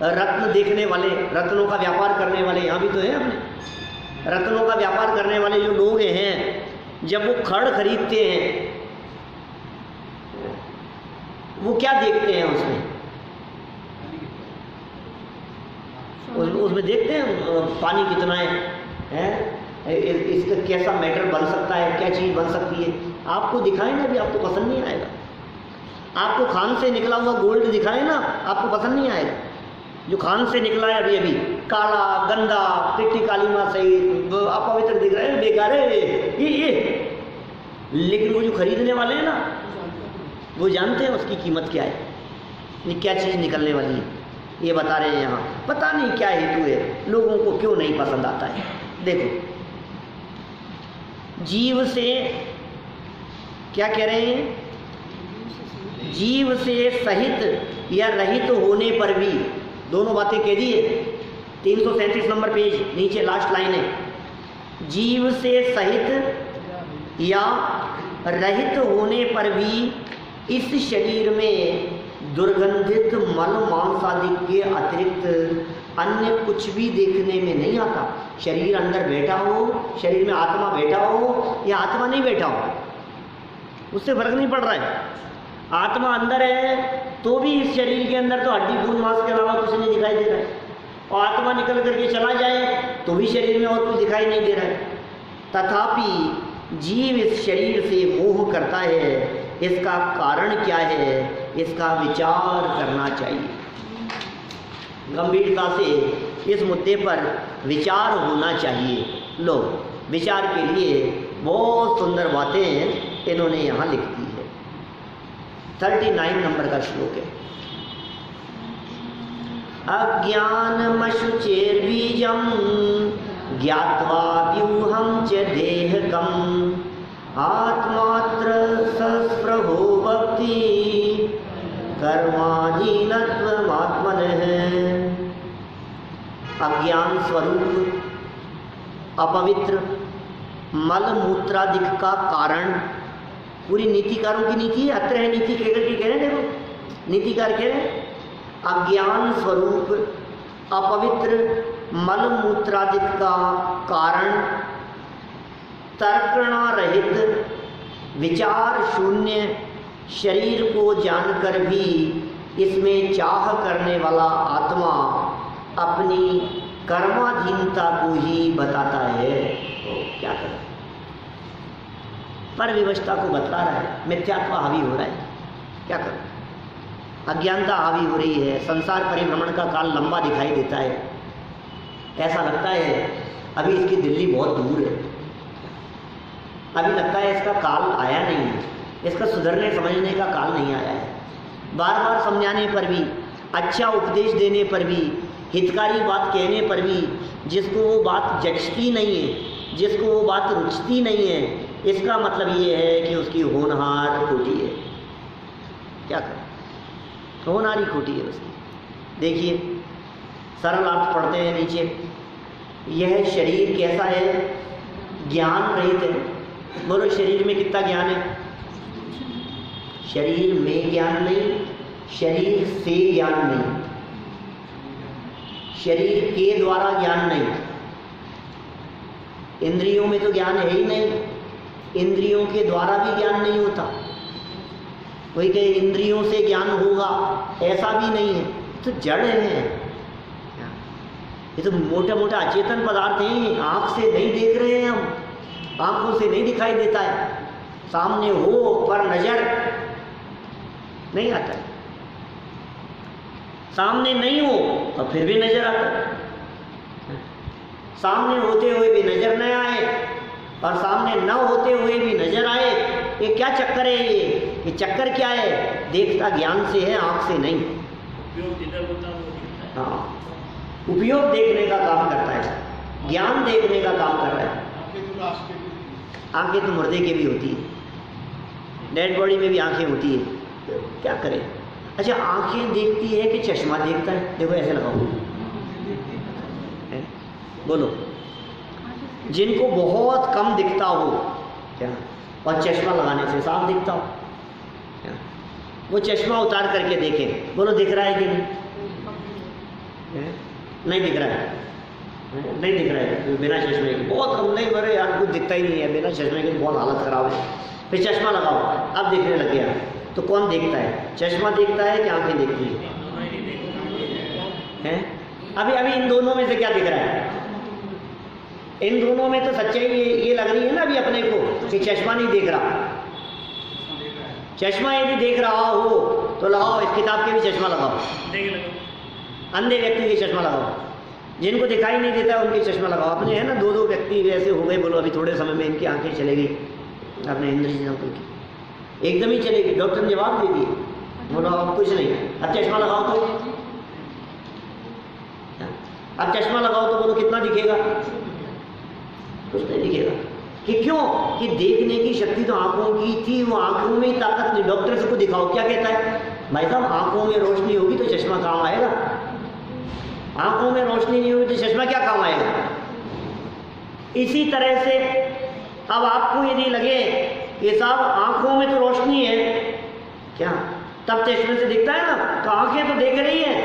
रत्न देखने वाले, रत्नों का व्यापार करने वाले, यहाँ भी तो है अपने रत्नों का व्यापार करने वाले जो लोग हैं, जब वो खड़ खरीदते हैं वो क्या देखते हैं उसमें? उसमें देखते हैं पानी कितना है, इसका कैसा मैटर बन सकता है, क्या चीज़ बन सकती है। आपको दिखाए ना भी आपको पसंद नहीं आएगा। आपको खान से निकला हुआ गोल्ड दिखाए ना, आपको पसंद नहीं आएगा। जो खान से निकला है अभी अभी काला गंदा पिट्टी काली माँ सही अपवित्र दिख रहा है, बेकार है ये। लेकिन वो जो खरीदने वाले हैं ना, वो जानते हैं उसकी कीमत क्या है, ये क्या चीज़ निकलने वाली है। ये बता रहे हैं यहाँ, पता नहीं क्या हेतु है, लोगों को क्यों नहीं पसंद आता है। देखो, जीव से क्या कह रहे हैं, जीव से सहित या रहित होने पर भी, दोनों बातें कह दी है। 337 नंबर पेज नीचे लास्ट लाइन है। जीव से सहित या रहित होने पर भी इस शरीर में दुर्गंधित मल मांस आदि के अतिरिक्त अन्य कुछ भी देखने में नहीं आता। शरीर अंदर बैठा हो, शरीर में आत्मा बैठा हो या आत्मा नहीं बैठा हो, उससे फर्क नहीं पड़ रहा है। आत्मा अंदर है तो भी इस शरीर के अंदर तो हड्डी खून मांस के अलावा कुछ नहीं दिखाई दे रहा है, और आत्मा निकल करके चला जाए तो भी शरीर में और कुछ दिखाई नहीं दे रहा है। तथापि जीव इस शरीर से मोह करता है, इसका कारण क्या है, इसका विचार करना चाहिए। गंभीरता से इस मुद्दे पर विचार होना चाहिए। लो, विचार के लिए बहुत सुंदर बातें इन्होंने यहाँ लिख दी है। 39 नंबर का श्लोक है। अज्ञानमशुचेर्बीजं ज्ञात्वा व्यूहं च देहकम् आत्मात्र सस्पृहो भक्ति कर्माधीनत्वमात्मनः। अज्ञान स्वरूप अपवित्र मल मूत्रादिक का कारण, पूरी नीतिकारों की नीति है, अत्र है नीति कह करके कह रहे हैं। देखो, नीतिकार कह रहे हैं अज्ञान स्वरूप अपवित्र मल मूत्रादिक का कारण तर्कणा रहित विचार शून्य शरीर को जानकर भी इसमें चाह करने वाला आत्मा अपनी कर्माधीनता को ही बताता है। तो क्या करें, पर विवशता को बतला रहा है, मिथ्यात्व हावी हो रहा है, क्या करें। अज्ञानता हावी हो रही है, संसार परिभ्रमण का काल लंबा दिखाई देता है, ऐसा लगता है अभी इसकी दिल्ली बहुत दूर है, अभी लगता है इसका काल आया नहीं है, इसका सुधरने समझने का काल नहीं आया है। बार बार समझाने पर भी, अच्छा उपदेश देने पर भी, हितकारी बात कहने पर भी जिसको वो बात जचती नहीं है, जिसको वो बात रुचती नहीं है, इसका मतलब ये है कि उसकी होनहार खोटी है। क्या करें, होनहारी खोटी है उसकी। देखिए, सरल अर्थ पढ़ते हैं नीचे। यह शरीर कैसा है, ज्ञान रहित है। बोलो, शरीर में कितना ज्ञान है? शरीर में ज्ञान नहीं, शरीर से ज्ञान नहीं, शरीर के द्वारा ज्ञान नहीं। इंद्रियों में तो ज्ञान है ही नहीं, इंद्रियों के द्वारा भी ज्ञान नहीं होता। कोई कहे इंद्रियों से ज्ञान होगा, ऐसा भी नहीं है, तो जड़ है। ये तो मोटा मोटा अचेतन पदार्थ हैं, आँख से नहीं देख रहे हैं हम, आँखों से नहीं दिखाई देता है, सामने हो पर नजर नहीं आता है, सामने नहीं हो और फिर भी नजर आता है, सामने होते हुए भी नजर न आए और सामने न होते हुए भी नजर आए। ये क्या चक्कर है? ये चक्कर क्या है? देखता ज्ञान से है, आँख से नहीं। हाँ, उपयोग देखने का काम करता है, ज्ञान देखने का काम कर रहा है। आंखें तो मुर्दे के भी होती है, डेड बॉडी में भी आंखें होती है, तो क्या करें। अच्छा, आंखें देखती है कि चश्मा देखता है? देखो ऐसे लगाओ, बोलो। जिनको बहुत कम दिखता हो क्या, और चश्मा लगाने से साफ दिखता हो क्या, वो चश्मा उतार करके देखें, बोलो दिख रहा है कि नहीं? नहीं दिख रहा है, नहीं दिख रहा है बिना चश्मे के, बहुत कम। नहीं, मेरे यार कुछ दिखता ही नहीं है बिना चश्मे के, बहुत हालत ख़राब है। फिर चश्मा लगाओ, अब दिखने लग गया। तो कौन देखता है? चश्मा देखता है कि आंखें देखती हैं? अभी अभी इन दोनों में से क्या दिख रहा है? इन दोनों में तो सच्चाई ये लग रही है ना अभी अपने को कि चश्मा नहीं देख रहा। चश्मा यदि देख रहा हो तो लगाओ, इस किताब के भी चश्मा लगाओ, अंधे व्यक्ति के चश्मा लगाओ, जिनको दिखाई नहीं देता उनके चश्मा लगाओ। अपने है ना दो दो व्यक्ति वैसे हो गए, बोलो अभी थोड़े समय में इनकी आंखें चले गई, अपने इंद्रजीत अंकल की एकदम ही चलेगी। डॉक्टर ने जवाब दे दिए, बोलो अब कुछ नहीं, अब चश्मा लगाओ तो, अब चश्मा लगाओ तो बोलो कितना दिखेगा? कुछ नहीं दिखेगा। कि क्यों? कि देखने की शक्ति तो आंखों की थी, वो आंखों में ही ताकत नहीं। डॉक्टर से को दिखाओ, क्या कहता है? भाई साहब आंखों में रोशनी होगी तो चश्मा काम आएगा, आंखों में रोशनी नहीं होगी तो चश्मा क्या काम आएगा? इसी तरह से अब आपको यदि लगे कि साहब आंखों में तो रोशनी है, क्या तब चश्मे से दिखता है ना, तो आंखें तो देख रही है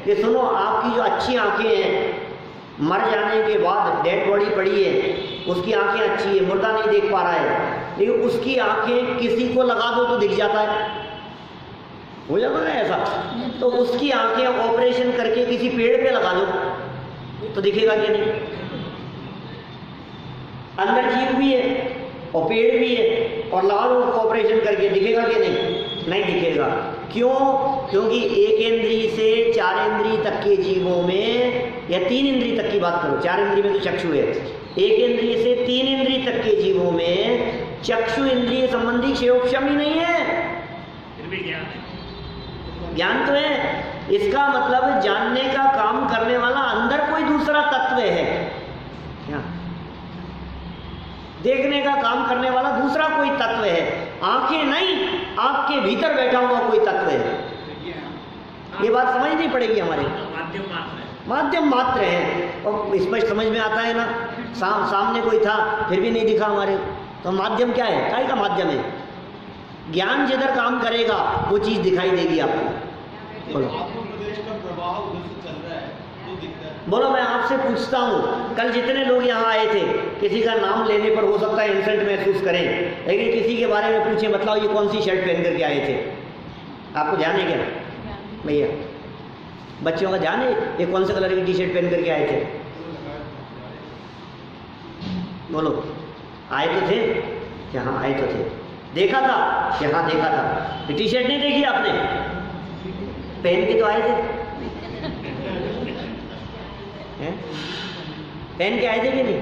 कि सुनो आपकी जो अच्छी आंखें हैं, मर जाने के बाद डेड बॉडी पड़ी है, उसकी आंखें अच्छी है, मुर्दा नहीं देख पा रहा है, लेकिन उसकी आंखें किसी को लगा दो तो दिख जाता है, हो जाता है ऐसा। तो उसकी आंखें ऑपरेशन करके किसी पेड़ पे लगा दो तो दिखेगा कि नहीं? अंदर जीव भी है और पेड़ भी है और लगा दो उसको ऑपरेशन करके, दिखेगा कि नहीं? नहीं दिखेगा। क्यों? क्योंकि एक इंद्रिय से चार इंद्रिय तक के जीवों में, या तीन इंद्रिय तक की बात करो, चार इंद्रिय में तो चक्षु है, एक इंद्रिय से तीन इंद्रिय तक के जीवों में चक्षु इंद्रिय संबंधी क्षेयोक्षम ही नहीं है। फिर भी ज्ञान है, ज्ञान तो है, इसका मतलब जानने का काम करने वाला अंदर कोई दूसरा तत्व है क्या? देखने का काम करने वाला दूसरा कोई तत्व है, आंखें नहीं, आंख के भीतर बैठा हुआ कोई तत्व है। ये बात समझनी पड़ेगी हमारे। माध्यम मात्र है, और स्पष्ट समझ में आता है ना। सामने कोई था फिर भी नहीं दिखा हमारे, तो माध्यम क्या है? काय का माध्यम है? ज्ञान जिधर काम करेगा वो चीज दिखाई देगी आपको। बोलो, बोलो मैं आपसे पूछता हूँ, कल जितने लोग यहाँ आए थे, किसी का नाम लेने पर हो सकता है इंसल्ट महसूस करें, लेकिन किसी के बारे में पूछे, बताओ ये कौन सी शर्ट पहन करके आए थे? आपको ध्यान है क्या भैया? बच्चों का ध्यान है ये कौन से कलर की टी शर्ट पहन करके आए थे? बोलो, आए तो थे क्या? हाँ आए तो थे। देखा था क्या? हाँ देखा था। टी शर्ट नहीं देखी आपने? पहन के तो आए थे, पहन के आए थे कि नहीं?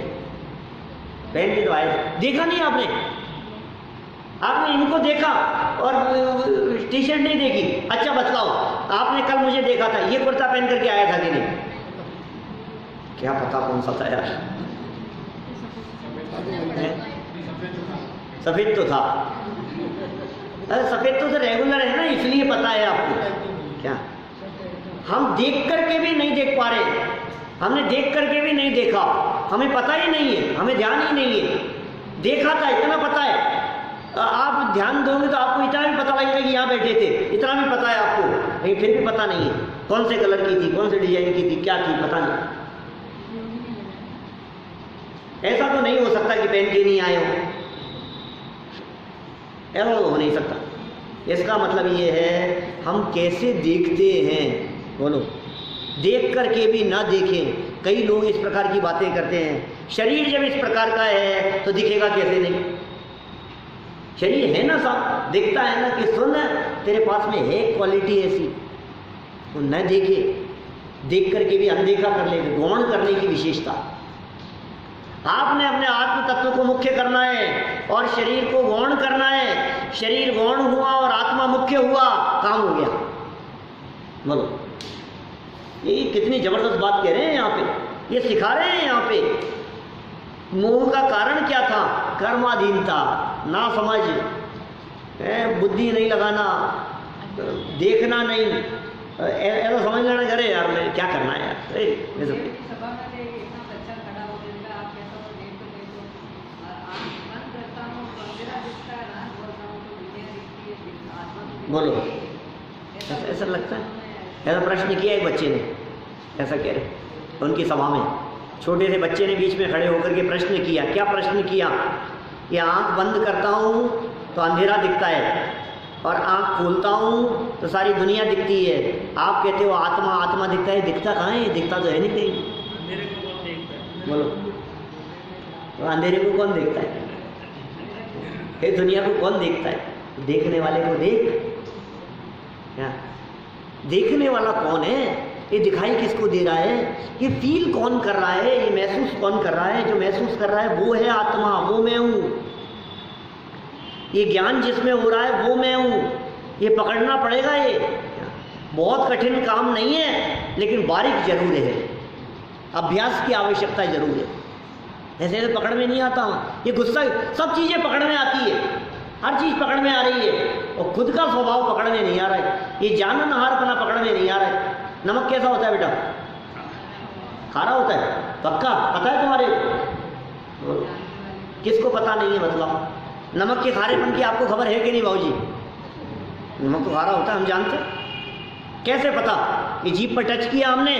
पहन के तो आए थे। देखा नहीं आपने? आपने इनको देखा और टी शर्ट नहीं देखी। अच्छा बतलाओ, आपने कल मुझे देखा था, ये कुर्ता पहन करके आया था कि नहीं? क्या पता कौन सा था यार, सफेद तो था। अरे सफेद तो रेगुलर है ना, इसलिए पता है आपको। क्या हम देख करके भी नहीं देख पा रहे? हमने देख करके भी नहीं देखा, हमें पता ही नहीं है, हमें ध्यान ही नहीं है। देखा था इतना पता है, आप ध्यान दोगे तो आपको इतना भी पता लगेगा कि यहाँ बैठे थे, इतना भी पता है आपको, लेकिन फिर भी पता नहीं है कौन से कलर की थी, कौन से डिजाइन की थी, क्या थी, पता नहीं। ऐसा तो नहीं हो सकता कि पहन के नहीं आए हो, ऐसा तो हो नहीं सकता। इसका मतलब ये है हम कैसे देखते हैं। बोलो, देख करके भी ना देखें। कई लोग इस प्रकार की बातें करते हैं, शरीर जब इस प्रकार का है तो दिखेगा कैसे नहीं? शरीर है ना, सब दिखता है ना कि सुन तेरे पास में है क्वालिटी ऐसी, तो न देखे, देख करके भी अनदेखा कर ले, गौण करने की विशेषता। आपने अपने आत्म तत्व को मुख्य करना है और शरीर को गौण करना है। शरीर गौण हुआ और आत्मा मुख्य हुआ, काम हो गया। बोलो, ये कितनी जबरदस्त बात कह रहे हैं यहाँ पे, ये सिखा रहे हैं यहाँ पे। मोह का कारण क्या था? कर्माधीनता, ना समझ, बुद्धि नहीं लगाना, देखना नहीं, ऐसा समझ लेना करे यार मैं क्या करना है यार। बोलो, ऐसा लगता है? ऐसा प्रश्न किया एक बच्चे ने, ऐसा कह रहे उनकी सभा में, छोटे से बच्चे ने बीच में खड़े होकर के प्रश्न किया। क्या प्रश्न किया? कि आंख बंद करता हूँ तो अंधेरा दिखता है, और आँख खोलता हूँ तो सारी दुनिया दिखती है। आप कहते हो आत्मा आत्मा दिखता है, दिखता कहाँ है? दिखता तो है नहीं कहीं। अंधेरे को कौन देखता है? बोलो, तो अंधेरे को कौन देखता है? ये दुनिया को कौन देखता है? देखने वाले को देख। क्या देखने वाला कौन है? ये दिखाई किसको दे रहा है? ये फील कौन कर रहा है? ये महसूस कौन कर रहा है? जो महसूस कर रहा है वो है आत्मा, वो मैं हूँ। ये ज्ञान जिसमें हो रहा है वो मैं हूँ। ये पकड़ना पड़ेगा। ये बहुत कठिन काम नहीं है, लेकिन बारीक जरूर है, अभ्यास की आवश्यकता जरूर है। ऐसे तो पकड़ में नहीं आता हूँ। ये गुस्सा, सब चीज़ें पकड़ में आती है, हर चीज़ पकड़ में आ रही है, और खुद का स्वभाव पकड़ में नहीं आ रहा है। ये जाननहारपना पकड़ में नहीं आ रहा है। नमक कैसा होता है बेटा? खारा होता है, पक्का पता है तुम्हारे? किसको पता नहीं है? मतलब नमक के खारेपन की आपको खबर है कि नहीं बाबूजी? नमक तो खारा होता है, हम जानते। कैसे पता? ये जीभ पर टच किया हमने,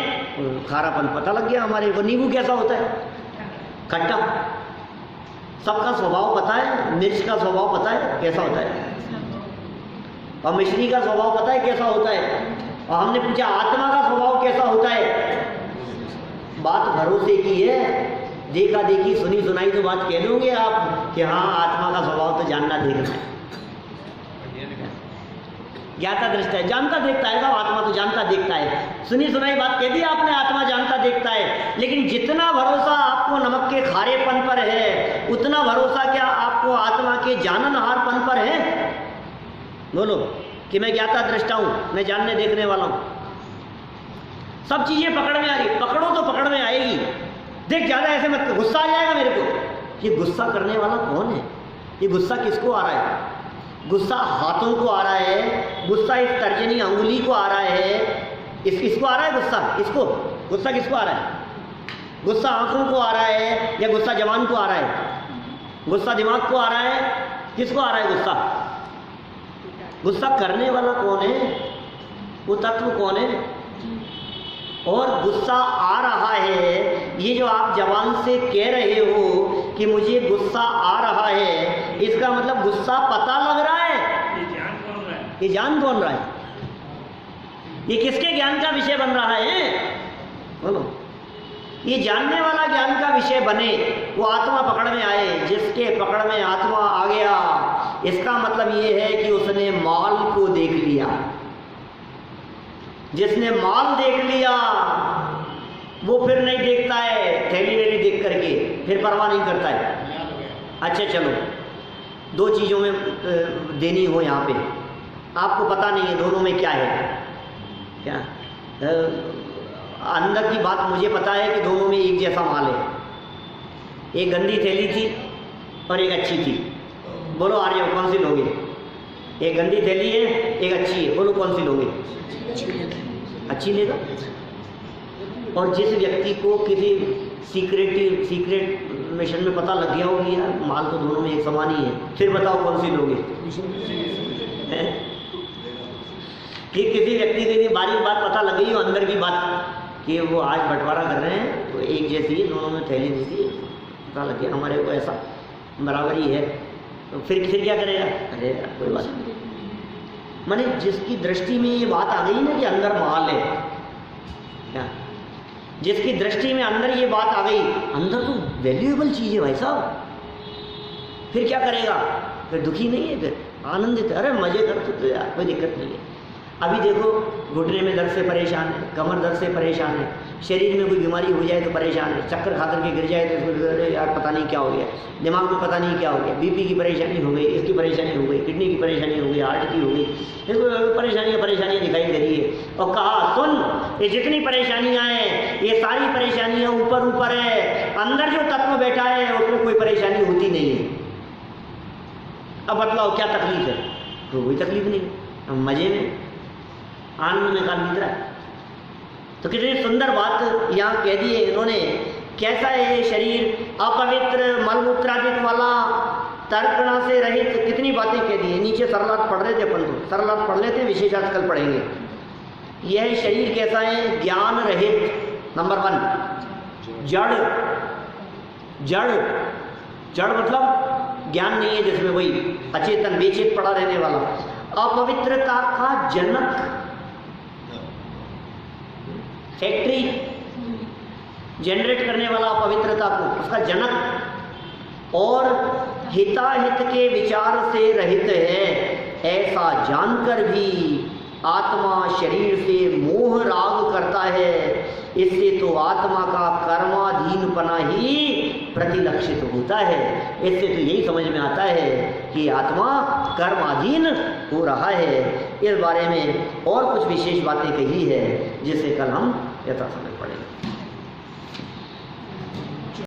खारापन पता लग गया हमारे को। नींबू कैसा होता है? खट्टा। सबका स्वभाव पता है। मिर्च का स्वभाव पता है कैसा होता है, और मिश्री का स्वभाव पता है कैसा होता है। और हमने पूछा आत्मा का स्वभाव कैसा होता है? बात भरोसे की है, देखा देखी सुनी सुनाई तो बात कह दोगे आप कि हाँ आत्मा का स्वभाव तो जानना देखना है। ज्ञाता दृष्टा है, जानता देखता है। साहब आत्मा तो जानता देखता है। सुनी सुनाई बात कह दी आपने, आत्मा जानता देखता है। लेकिन जितना भरोसा आपको नमक के खारेपन पर है, उतना भरोसा क्या आपको आत्मा के जाननहारपन पर है? बोलो कि मैं ज्ञाता दृष्टा हूँ, मैं जानने देखने वाला हूँ। सब चीज़ें पकड़ में आ रही। पकड़ो तो पकड़ में आएगी। देख ज़्यादा ऐसे मत, गुस्सा आ जाएगा मेरे को। ये गुस्सा करने वाला कौन है? ये गुस्सा किसको आ रहा है? गुस्सा हाथों को आ रहा है, गुस्सा इस तर्जनी अंगुली को आ रहा है, इसको आ रहा है गुस्सा। इसको गुस्सा किसको आ रहा है? गुस्सा आंखों को आ रहा है, या गुस्सा जवान को आ रहा है? गुस्सा दिमाग को आ रहा है, किसको आ रहा है गुस्सा? गुस्सा करने वाला कौन है? वो तत्व कौन है? और गुस्सा आ रहा है, ये जो आप जवान से कह रहे हो कि मुझे गुस्सा आ रहा है, इसका मतलब गुस्सा पता लग रहा है। ये ज्ञान कौन रहा है? ये जान कौन रहा है? ये किसके ज्ञान का विषय बन रहा है? बोलो। ये जानने वाला ज्ञान का विषय बने, वो आत्मा पकड़ में आए। जिसके पकड़ में आत्मा आ गया, इसका मतलब ये है कि उसने माल को देख लिया। जिसने माल देख लिया वो फिर नहीं देखता है थैली वैली देख करके, फिर परवाह नहीं करता है। अच्छा चलो, दो चीज़ों में देनी हो यहाँ पे, आपको पता नहीं है दोनों में क्या है। क्या अंदर की बात मुझे पता है कि दोनों में एक जैसा माल है। एक गंदी थैली थी और एक अच्छी थी। बोलो आ रहे हो, कौन सी लोगे? एक गंदी थैली है, एक अच्छी है। बोलो कौन सी लोगे? अच्छी लेगा। और जिस व्यक्ति को किसी सीक्रेट मिशन में पता लग गया हो कि यार माल तो दोनों में एक समान ही है, फिर बताओ कौन सी लोगे? कि किसी व्यक्ति को ये बारीक बात पता लग गई हो, अंदर की बात, कि वो आज बंटवारा कर रहे हैं तो एक जैसी है, दोनों में थैली जैसी, पता लग गया हमारे को ऐसा बराबरी है, तो फिर क्या करेगा? अरे कोई बात नहीं। माने जिसकी दृष्टि में ये बात आ गई ना कि अंदर माल है, क्या जिसकी दृष्टि में अंदर ये बात आ गई, अंदर तो वैल्यूएबल चीज़ है भाई साहब, फिर क्या करेगा? फिर दुखी नहीं है, फिर आनंदित है। अरे मजे करते तो यार कोई दिक्कत नहीं है। अभी देखो घुटने में दर्द से परेशान है, कमर दर्द से परेशान है, शरीर में कोई बीमारी हो जाए तो परेशान है, चक्कर खा करके गिर जाए तो इसको अरे यार पता नहीं क्या हो गया, दिमाग में पता नहीं क्या हो गया, बीपी की परेशानी हो गई, इसकी परेशानी हो गई, किडनी की परेशानी हो गई, हार्ट की हो गई, इसको परेशानियाँ दिखाई दे रही है। और कहा सुन, ये जितनी परेशानियाँ हैं ये सारी परेशानियाँ ऊपर है, अंदर जो तत्व बैठा है उसमें कोई परेशानी होती नहीं है। अब बतलाओ क्या तकलीफ है? तो कोई तकलीफ नहीं, हम मजे में आनंद में काल बीत रहा है। तो कितनी सुंदर बात यहाँ कह दी है इन्होंने। कैसा है ये शरीर? अपवित्र, मलमूत्रादिक वाला, तर्कणा से रहित, कितनी बातें कह दी है। नीचे सरलात पढ़ रहे थे अपन, तो सरलात पढ़ लेते, विशेष आजकल पढ़ेंगे। यह शरीर कैसा है? ज्ञान रहित, नंबर 1। जड़ मतलब ज्ञान नहीं है जिसमें, वही अचेतन बेचेत पड़ा रहने वाला। अपवित्रता का जनक, फैक्ट्री जनरेट करने वाला अपवित्रता को, उसका जनक, और हिताहित के विचार से रहित है, ऐसा जानकर भी आत्मा शरीर से मोह राग करता है। इससे तो आत्मा का कर्माधीनपना ही प्रतिलक्षित होता है। इससे तो यही समझ में आता है कि आत्मा कर्माधीन हो रहा है। इस बारे में और कुछ विशेष बातें कही है जिसे कल हम यथासमय पढ़ेंगे।